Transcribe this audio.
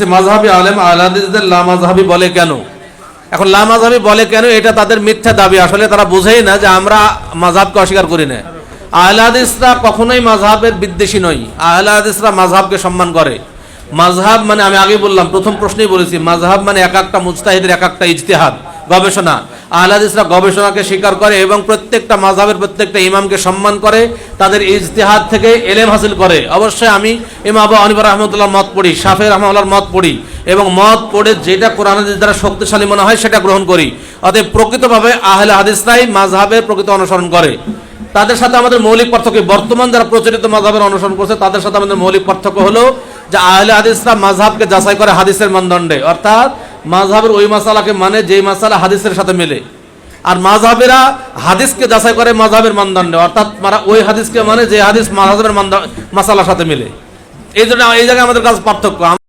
বলতেছি মাযহাবী আলেম আহলে হাদিসদের লা মাযহাবী বলে কেন। এখন লা মাযহাবী বলে কেন, এটা তাদের মিথ্যা দাবি। আসলে তারা বোঝেই না যে আমরা মাযহাবকে অস্বীকার করি না। আহলে হাদিসরা কখনোই মাযহাবের বিদ্বেষী নয়। আহলে হাদিসরা মাযহাবকে সম্মান করে। মাযহাব মানে আমি আগে বললাম, প্রথম প্রশ্নেই বলেছি, মাযহাব মানে এক একটা মুজতাহিদের এক একটা ইজতিহাদ, গবেষণা। আহলে হাদিসরা গবেষণাকে স্বীকার করে এবং প্রত্যেকটা মাযহাবের প্রত্যেকটা ইমামকে সম্মান করে, তাদের ইজতিহাদ থেকে এলেম হাসিল করে। অবশ্যই আমি ইমাম আবু হানিফা রাহমাতুল্লাহর মত পড়ি, শাফিঈ রাহমাতুল্লাহর মত পড়ি এবং মত পড়ে যেটা কোরআন হাদিস দ্বারা শক্তিশালী মনে হয় সেটা গ্রহণ করি। অতএব প্রকৃতভাবে আহলে হাদিসরাই মাযহাবের প্রকৃত অনুসরণ করে। তাদের সাথে আমাদের মৌলিক পার্থক্য, বর্তমান যারা প্রচলিত মাযহাবের অনুসরণ করছে তাদের সাথে আমাদের মৌলিক পার্থক্য হলো যে আহলে হাদিসরা মাযহাবকে যাচাই করে হাদিসের মানদণ্ডে, অর্থাৎ মাযহাবের ওই মাসালাকে মানে যেই মাসালা হাদিসের সাথে মেলে। আর মাযহাবেরা হাদিসকে যাচাই করে মাযহাবের মানদণ্ডে, অর্থাৎ ওই হাদিসকে মানে যে হাদিস মাযহাবের মাসালার সাথে মেলে। এই জন্য এই জায়গায় আমাদের কাছে পার্থক্য।